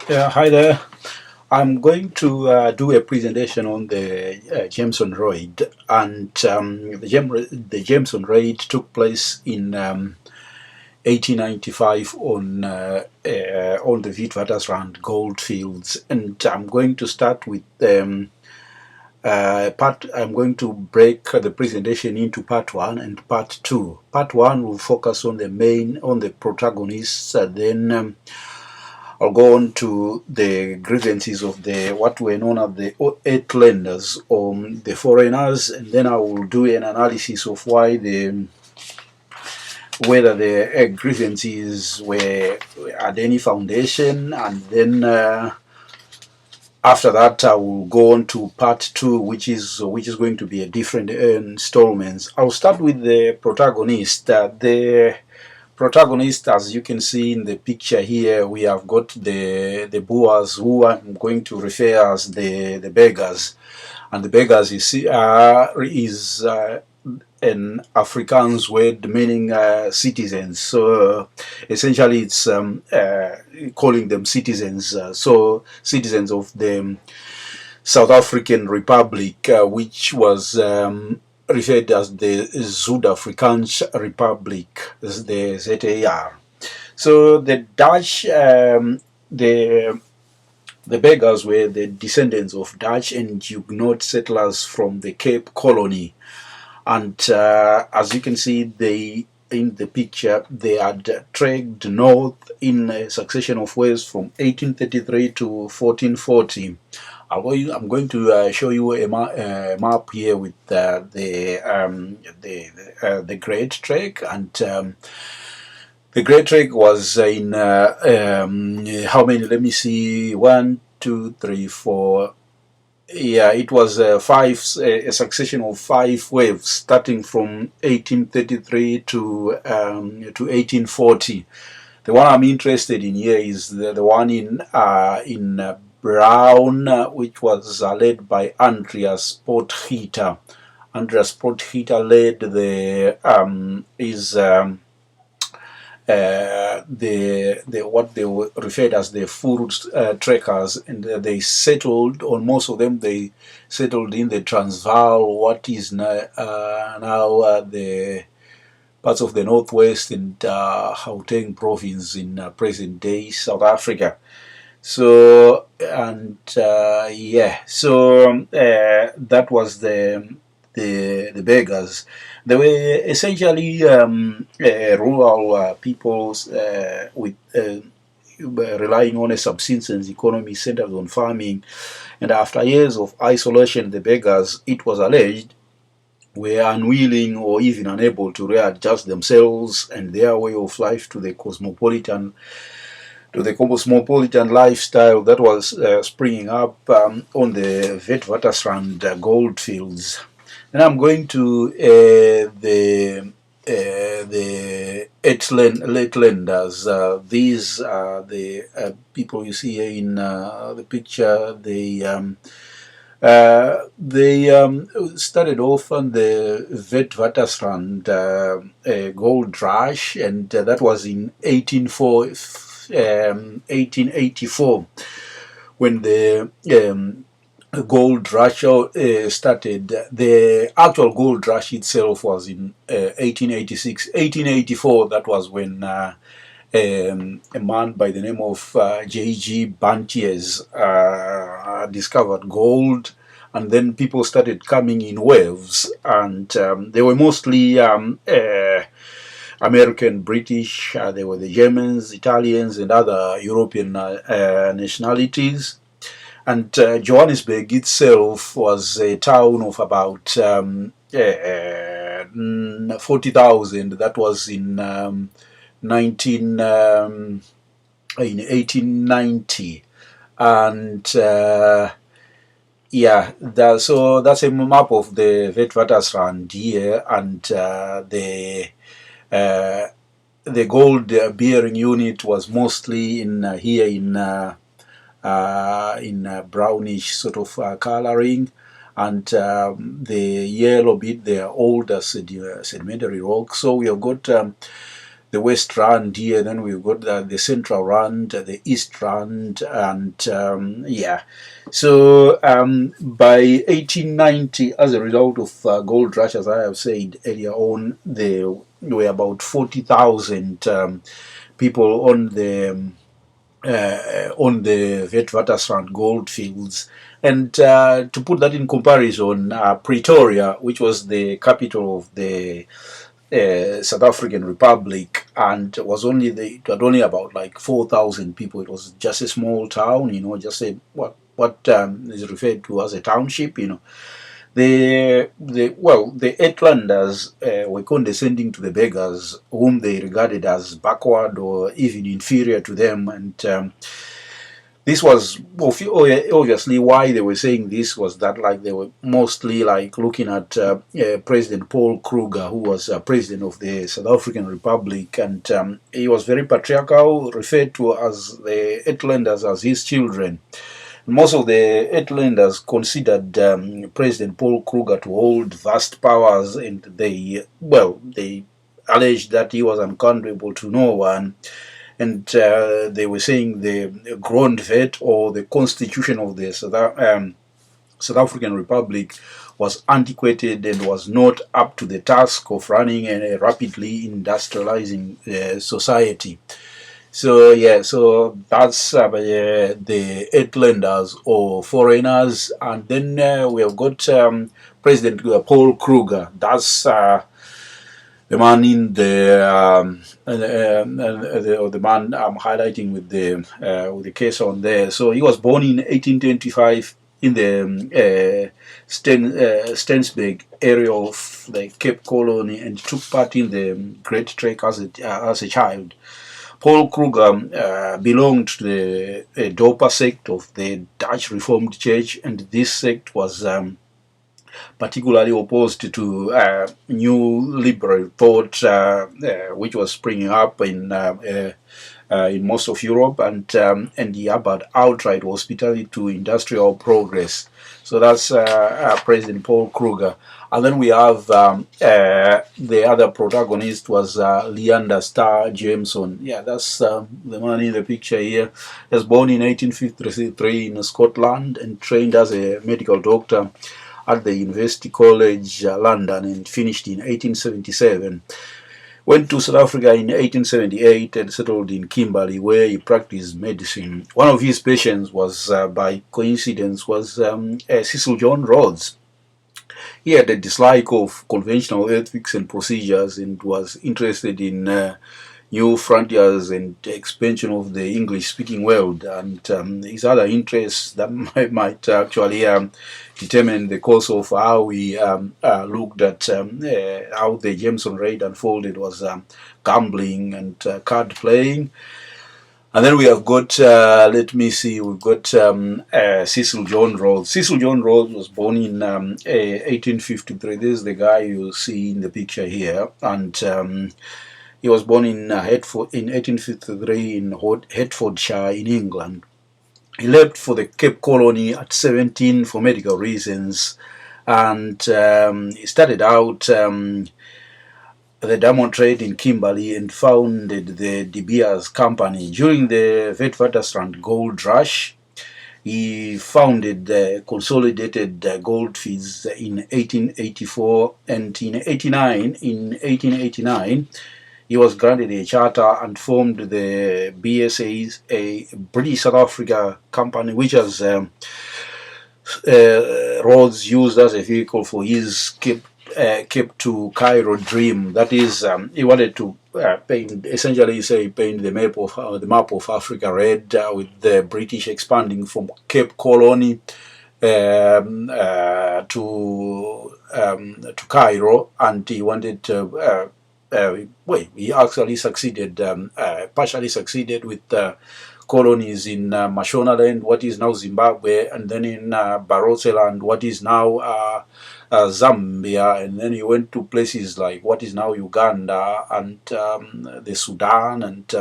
Hi there. I'm going to do a presentation on the Jameson raid, and the Jameson raid took place in 1895 on the Witwatersrand goldfields, and I'm going to start with part. I'm going to break the presentation into part one and part two. Part one will focus on the protagonists, then. I'll go on to the grievances of the what were known as the Uitlanders, or the foreigners, and then I will do an analysis of whether the grievances were had any foundation, and then after that I will go on to part two, which is going to be a different installments. I'll start with the protagonist. The protagonist, as you can see in the picture here, we have got the Boers, who I'm going to refer as the beggars, and the beggars is an Afrikaans word meaning citizens. So essentially, it's calling them citizens. So citizens of the South African Republic, which was referred as the Zuid-Afrikaanse Republic, the ZAR. So the Dutch, the beggars were the descendants of Dutch and Huguenot settlers from the Cape Colony, and as you can see, in the picture, they had trekked north in a succession of waves from 1833 to 1440. I'm going to show you a map here with the Great Trek, and the Great Trek was in how many? Let me see. 1, 2, 3, 4. Yeah, it was a succession of 5 waves starting from 1833 to 1840. The one I'm interested in here is the one in Brown, which was led by Andreas Potgieter. Andreas Potgieter led the what they were referred as the Fur trekkers, and they settled, on most of them they settled in the Transvaal, what is now the parts of the northwest and Gauteng province in present day South Africa. So, and that was the beggars. They were essentially rural peoples with relying on a subsistence economy centered on farming. And after years of isolation, the beggars, it was alleged, were unwilling or even unable to readjust themselves and their way of life to the cosmopolitan lifestyle that was springing up on the Witwatersrand goldfields. And I'm going to the Uitlanders. These are the people you see here in the picture. They started off on the Witwatersrand gold rush, and that was in 1884 when the gold rush started. The actual gold rush itself was in 1886. 1884, that was when a man by the name of J.G. Bantiers discovered gold, and then people started coming in waves, and they were mostly American, British, there were the Germans, Italians, and other European nationalities. And Johannesburg itself was a town of about 40,000. That was in 1890. And so that's a map of the Witwatersrand here, and the gold bearing unit was mostly here in brownish sort of coloring, and the yellow bit, they are older sedimentary rocks. So we have got the the West Rand here, then we've got the Central Rand, the East Rand, and yeah. So by 1890, as a result of gold rush, as I have said earlier on, there were about 40,000 people on the Witwatersrand gold fields. And to put that in comparison, Pretoria, which was the capital of the South African Republic, and it had only about like 4,000 people. It was just a small town, just a what is referred to as a township, The Uitlanders were condescending to the burghers, whom they regarded as backward or even inferior to them, and this was obviously why they were saying this, was that like they were mostly like looking at President Paul Kruger, who was president of the South African Republic, and he was very patriarchal, referred to as the Uitlanders as his children. Most of the Uitlanders considered President Paul Kruger to hold vast powers, and they alleged that he was accountable to no one. And they were saying the grondwet, or the constitution of the South African Republic, was antiquated and was not up to the task of running a rapidly industrializing society. So yeah, so that's the Uitlanders or foreigners, and then we have got President Paul Kruger. That's the man in the man I'm highlighting with the case on there. So he was born in 1825 in the Stensberg area of the Cape Colony, and took part in the Great Trek as a child. Paul Kruger belonged to the Doper sect of the Dutch Reformed Church, and this sect was particularly opposed to new liberal thought, which was springing up in most of Europe, and he abhorred outright hospitality to industrial progress. So that's President Paul Kruger. And then we have the other protagonist was Leander Star Jameson. Yeah, that's the man in the picture here. He was born in 1853 in Scotland and trained as a medical doctor at the University College London, and finished in 1877. Went to South Africa in 1878 and settled in Kimberley, where he practiced medicine. One of his patients was, by coincidence, was Cecil John Rhodes. He had a dislike of conventional ethics and procedures, and was interested in new frontiers and expansion of the English-speaking world. And his other interests that might actually determine the course of how we looked at how the Jameson raid unfolded was gambling and card playing. And then we have got, we've got Cecil John Rhodes. Cecil John Rhodes was born in 1853. This is the guy you see in the picture here. And he was born in 1853 in Hertfordshire in England. He left for the Cape Colony at 17 for medical reasons. And he started out the diamond trade in Kimberley and founded the De Beers Company. During the Witwatersrand gold rush, he founded the Consolidated Goldfields in 1884, and in 1889, he was granted a charter and formed the BSAs, a British South Africa company, which has Rhodes used as a vehicle for his Cape to Cairo dream. That is, he wanted to paint the map of Africa red, with the British expanding from Cape Colony to Cairo, and he wanted to. He actually succeeded, partially succeeded with colonies in Mashonaland, what is now Zimbabwe, and then in Barotseland, what is now Zambia, and then he went to places like what is now Uganda and the Sudan and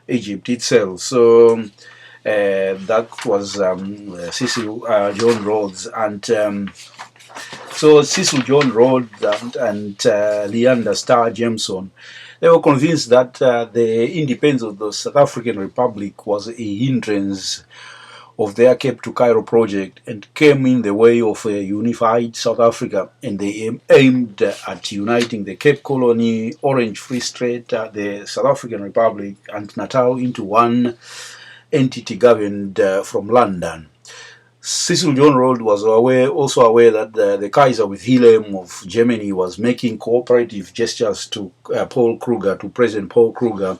Egypt itself. So that was Cecil John Rhodes, and so Cecil John Rhodes and Leander Star Jameson, They were convinced that the independence of the South African Republic was a hindrance of their Cape to Cairo project and came in the way of a unified South Africa, and they aimed at uniting the Cape Colony, Orange Free State, the South African Republic, and Natal into one entity governed from London. Cecil John Rhodes was also aware that the Kaiser Wilhelm of Germany was making cooperative gestures to to President Paul Kruger,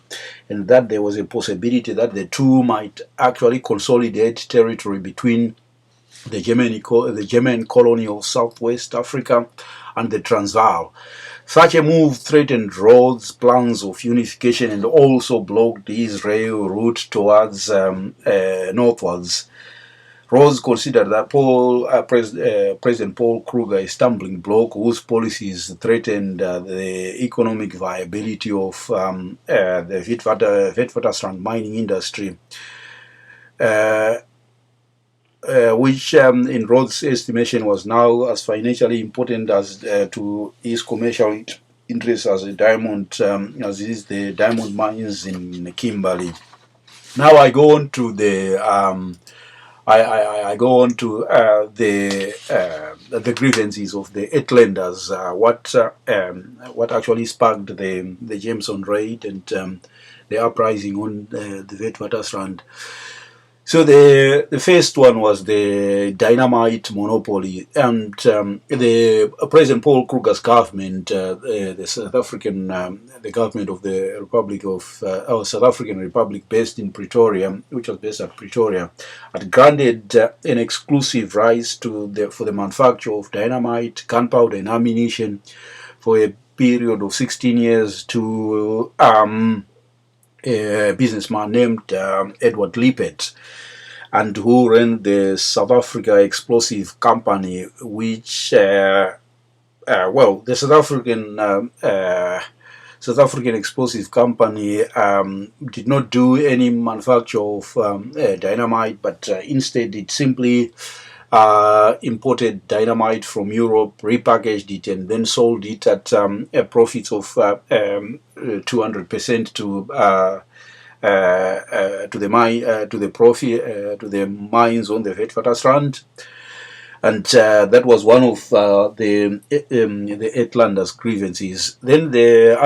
and that there was a possibility that the two might actually consolidate territory between the German colony of Southwest Africa and the Transvaal. Such a move threatened Rhodes' plans of unification and also blocked his rail route towards northwards. Rhodes considered that President Paul Kruger a stumbling block whose policies threatened the economic viability of the Witwatersrand mining industry, which in Rhodes' estimation was now as financially important as to his commercial interests as a diamond, as is the diamond mines in Kimberley. Now I go on to the I go on to the grievances of the Uitlanders, what actually sparked the Jameson raid and the uprising on the Witwatersrand. So the first one was the dynamite monopoly, and the President Paul Kruger's government, the South African, the government of the Republic of South African Republic, based in Pretoria, which was based at Pretoria, had granted an exclusive rights for the manufacture of dynamite, gunpowder, and ammunition for a period of 16 years to a businessman named Edward Lippert, and who ran the South Africa Explosive Company, which, the South African Explosive Company did not do any manufacture of dynamite, but instead it simply imported dynamite from Europe, repackaged it, and then sold it at a profit of 200% to the mines on the Witwatersrand, and that was one of the Uitlanders' grievances. Then the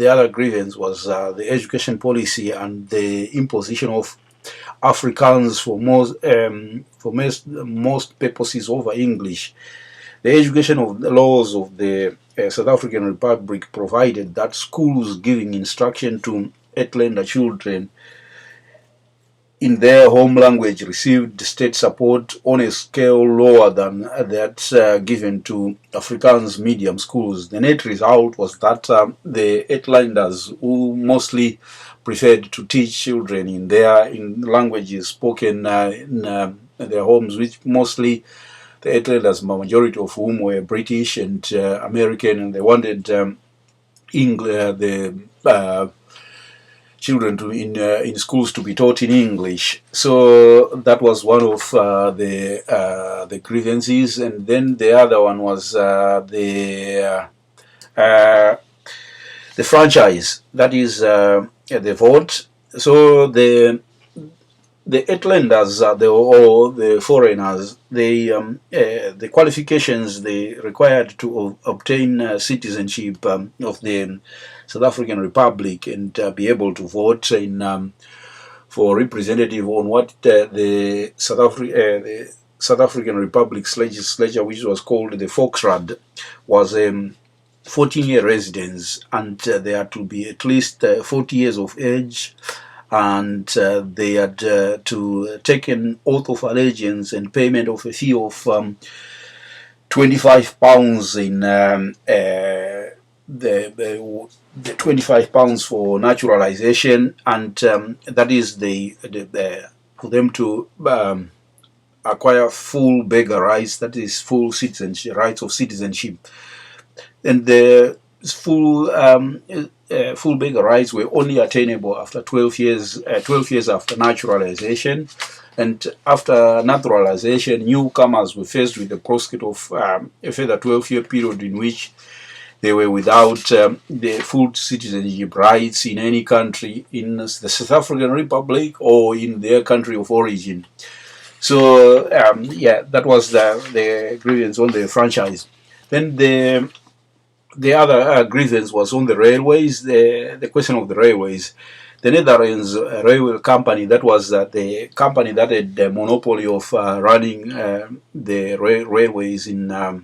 other grievance was the education policy and the imposition of Afrikaans for most purposes over English. The education of the laws of the South African Republic provided that schools giving instruction to Uitlander children in their home language received state support on a scale lower than that given to Afrikaans medium schools. The net result was that the Uitlanders, who mostly preferred to teach children in languages spoken in their homes, which mostly the Uitlanders, majority of whom were British and American, and they wanted children in schools to be taught in English. So that was one of the grievances, and then the other one was the franchise, that is the vote. So the Uitlanders, or the foreigners, the qualifications they required to obtain citizenship of the South African Republic and be able to vote for representative on what the South African Republic's legislature, which was called the Volksraad, was 14-year residence, and they had to be at least 40 years of age, and they had to take an oath of allegiance and payment of a fee of £25 in the £25 for naturalization, and that is for them to acquire full burger rights, that is full citizenship, rights of citizenship, and the full burger rights were only attainable after 12 years after naturalization. And after naturalization, newcomers were faced with the prospect of a further 12-year period in which they were without the full citizenship rights in any country in the South African Republic or in their country of origin. So yeah, that was the grievance on the franchise. Then the other grievance was on the railways, the question of the railways. The Netherlands Railway Company, that was the company that had the monopoly of running the railways in the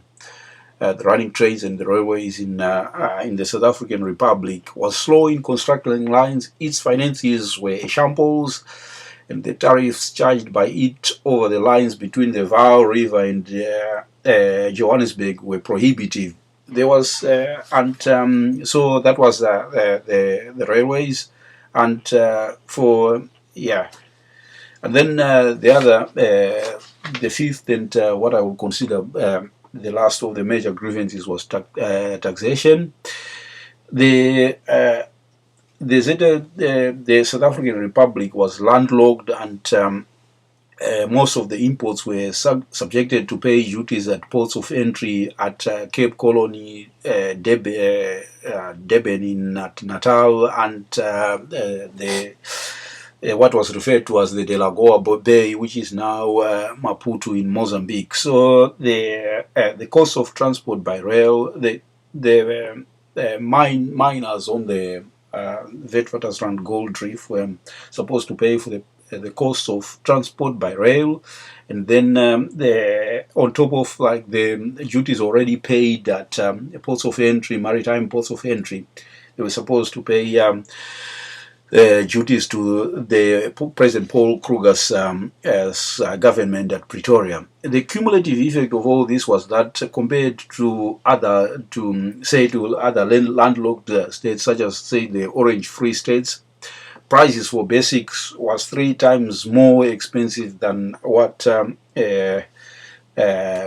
running trains and the railways in the South African Republic, was slow in constructing lines. Its finances were shambles, and the tariffs charged by it over the lines between the Vaal River and Johannesburg were prohibitive. There was so that was the railways, and for yeah, and then the other the fifth and what I would consider the last of the major grievances was taxation. The the South African Republic was landlocked, and most of the imports were subjected to pay duties at ports of entry at Cape Colony, Durban in Natal, and the what was referred to as the Delagoa Bay, which is now Maputo in Mozambique. So the cost of transport by rail, the miners on the Witwatersrand Gold Reef were supposed to pay for the cost of transport by rail, and then on top of like the duties already paid at ports of entry, maritime ports of entry, they were supposed to pay duties to the President Paul Kruger's government at Pretoria. The cumulative effect of all this was that compared to other landlocked states, such as say the Orange Free States, prices for basics was 3 times more expensive than what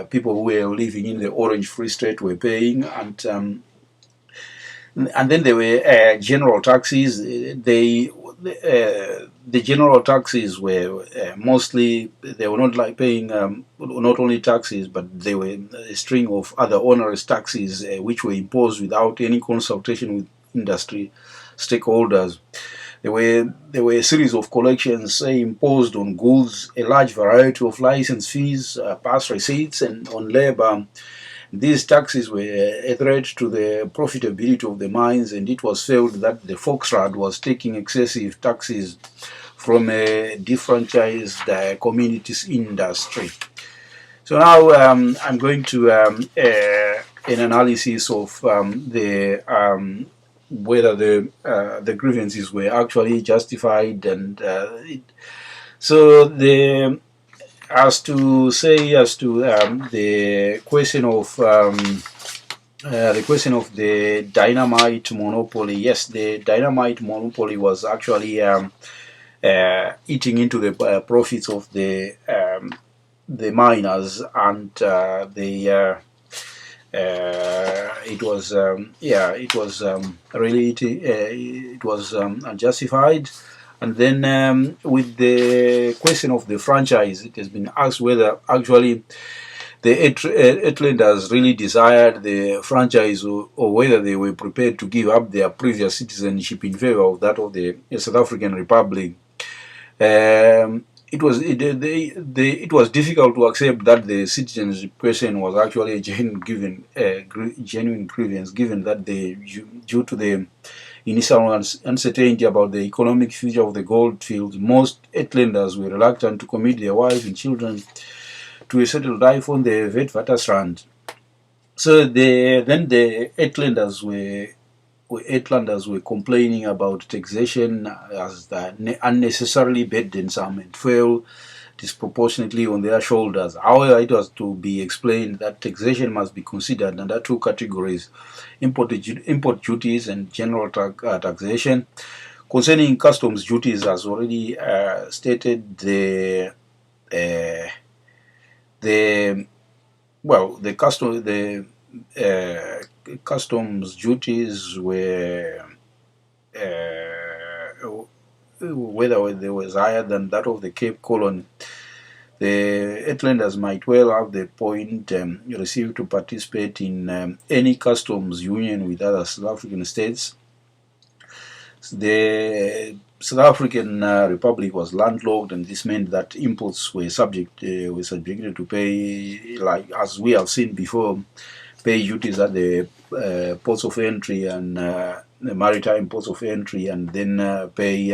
people who were living in the Orange Free State were paying, and then there were general taxes. The general taxes were mostly, they were not like paying not only taxes, but they were a string of other onerous taxes which were imposed without any consultation with industry stakeholders. There were a series of collections imposed on goods, a large variety of license fees, pass receipts, and on labor. These taxes were a threat to the profitability of the mines, and it was felt that the Foxrad was taking excessive taxes from a defranchised communities industry. So now I'm going to an analysis of the whether the grievances were actually justified, and so as to the question of the dynamite monopoly. Yes, the dynamite monopoly was actually eating into the profits of the miners, and it was really it was unjustified. And then with the question of the franchise, it has been asked whether actually the Uitlanders really desired the franchise, or whether they were prepared to give up their previous citizenship in favor of that of the South African Republic. It was difficult to accept that the citizenship question was actually a genuine grievance, given that due to the initial uncertainty about the economic future of the gold fields, most Uitlanders were reluctant to commit their wives and children to a settled life on the Witwatersrand. So then the Uitlanders were complaining about taxation as the unnecessarily burdensome and fell disproportionately on their shoulders. However, it was to be explained that taxation must be considered under 2 categories: import duties and general taxation. Concerning customs duties, as already stated, the customs duties were whether they was higher than that of the Cape Colony. the Uitlanders might well have the point received to participate in any customs union with other South African states. The South African Republic was landlocked, and this meant that imports were subjected to pay, like as we have seen before, pay duties at the ports of entry and the maritime ports of entry, and then pay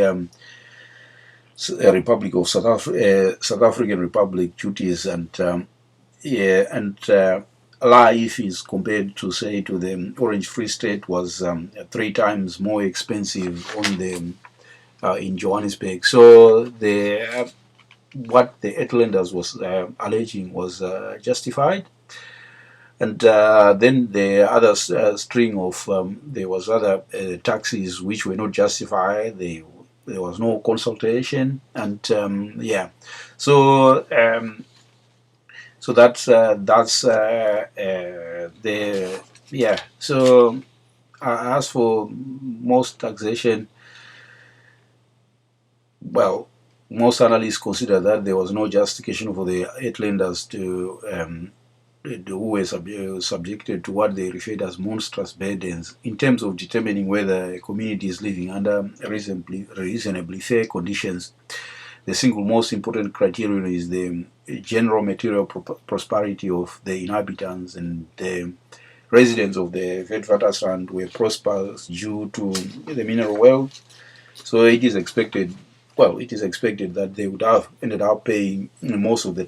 Republic of South African Republic duties, and yeah, and life is compared to, say, to the Orange Free State was 3 times more expensive on the in Johannesburg. So the what the Uitlanders was alleging was justified. And then the other string of there was other taxes which were not justified. There was no consultation, and yeah, so so that's the yeah. So as for most taxation, well, most analysts consider that there was no justification for the Uitlanders to who were subjected to what they referred as monstrous burdens in terms of determining whether a community is living under reasonably fair conditions. The single most important criterion is the general material prosperity of the inhabitants, and the residents of the Witwatersrand were prosperous due to the mineral wealth. So it is expected, it is expected that they would have ended up paying most of the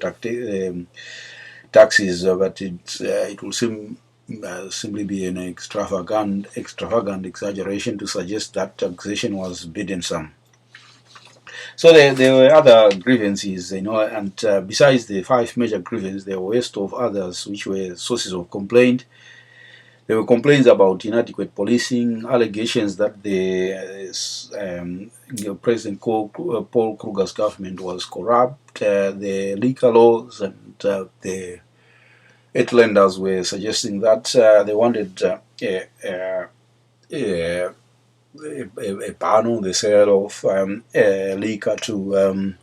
taxes, but it will simply be an extravagant exaggeration to suggest that taxation was burdensome. So there were other grievances, and besides the 5 major grievances, there were a host of others which were sources of complaint. There were complaints about inadequate policing, allegations that the President Paul Kruger's government was corrupt, the liquor laws, and the Uitlanders were suggesting that they wanted a ban on the sale of liquor to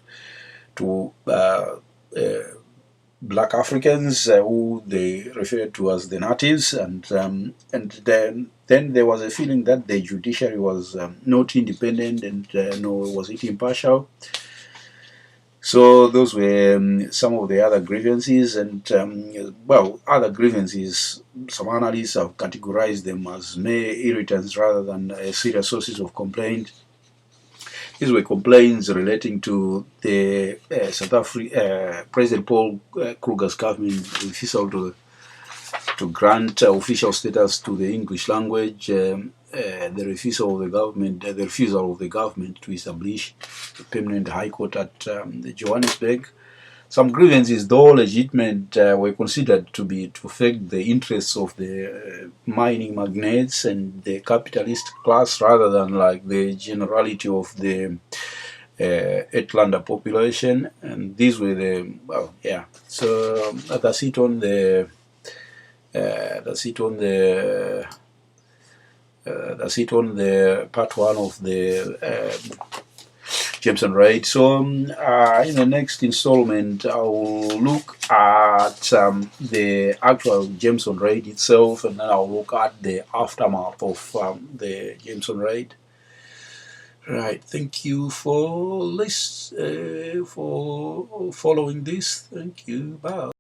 black Africans who they referred to as the natives, and then there was a feeling that the judiciary was not independent, and nor was it impartial. So those were some of the other grievances, and other grievances, some analysts have categorized them as mere irritants rather than serious sources of complaint. These were complaints relating to the President Paul Kruger's government refusal to grant official status to the English language, the refusal of the government to establish a permanent high court at Johannesburg. Some grievances, though legitimate, were considered to affect the interests of the mining magnates and the capitalist class rather than like the generality of the Uitlander population. And these were the So that's it on the part 1 of the Jameson raid. So in the next installment, I will look at the actual Jameson raid itself, and then I'll look at the aftermath of the Jameson raid. Right. Thank you for following this. Thank you. Bye.